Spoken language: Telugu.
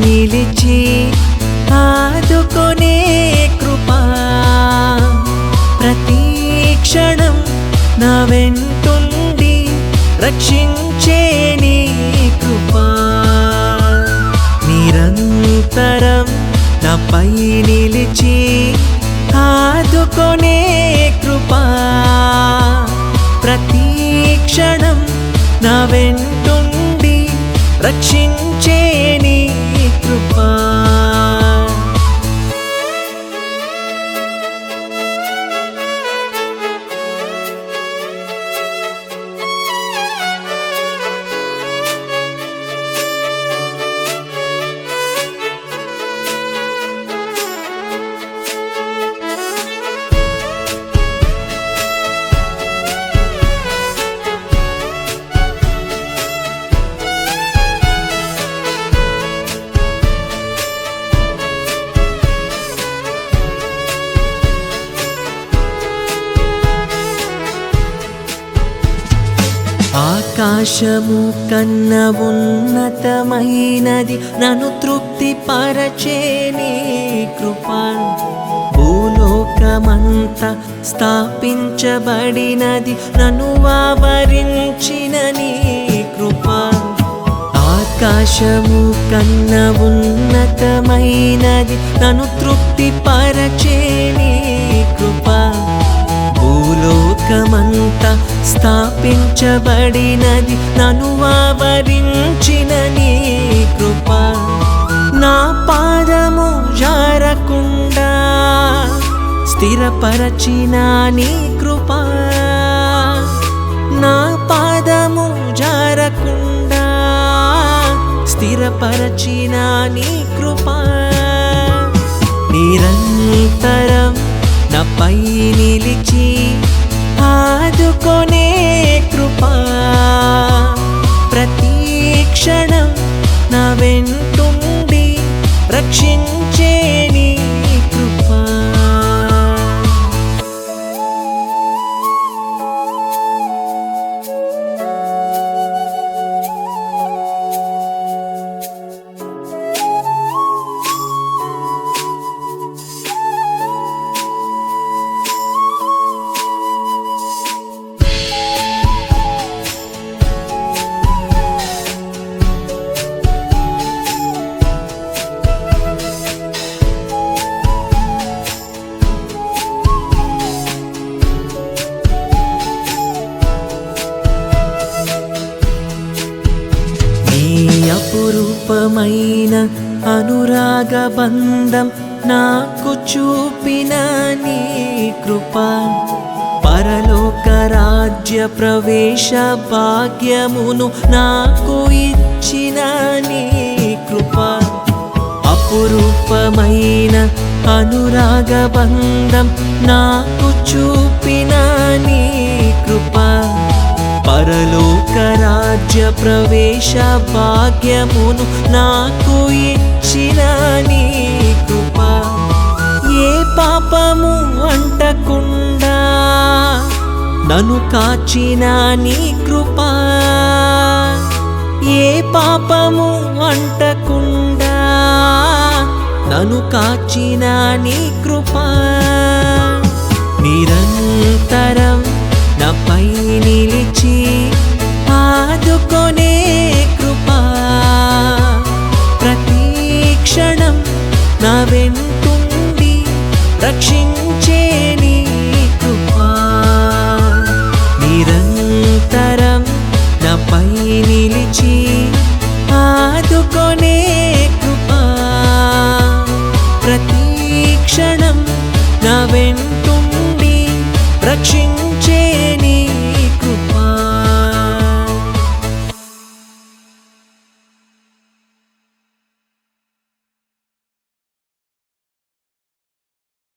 నిలిచి ఆదుకొనే కృపా ప్రతి క్షణం నా వెంటుండి రక్షించే నీ కృపా నిరంతరం నాపై నిలిచి ఆదుకొనే కృపా ప్రతి క్షణం నా వెంటుండి రక్షించే నీ కృపా ఆకాశము కన్న ఉన్నతమైనది నన్ను తృప్తిపరచే నీ కృపా భూలోకమంతా స్థాపించబడినది నన్ను ఆవరించిన నీ కృపా ఆకాశము కన్న ఉన్నతమైనది నన్ను తృప్తిపరచే నీ కృపా భూలోకమంతా స్థాపించబడినది నన్ను ఆవరించిన నీ కృపా నా పాదము జారకుండా స్థిరపరచిన నీ కృపా నా పాదము జారకుండా స్థిరపరచిన నీ కృపా నిరంతరం నాపై నిలిచి ఆదుకొనే కృపా ప్రతి క్షణం నా వెంటుండి రక్షించే నీ కృపా అపురూపమైన అనురాగ బంధం నాకు చూపిన నీ కృపా పరలోక రాజ్య ప్రవేశ భాగ్యమును నాకు ఇచ్చిన నీ కృపా అపురూపమైన అనురాగ బంధం నాకు చూపిన నీ కృపా పరలోక రాజ్య ప్రవేశ భాగ్యమును నాకు ఇచ్చిన నీ కృపా ఏ పాపము అంటకుండా నన్ను కాచిన నీ కృపా ఏ పాపము అంటకుండా నన్ను కాచిన నీ కృపా నిరంతరం నాపై నిలిచి ఆదుకొనే కృపా ప్రతి క్షణం నా వెంటుండి రక్షించే నీ కృపా నిరంతరం నాపై నిలిచి ఆదుకొనే కృపా ప్రతి క్షణం నా వెంటుండి రక్షించే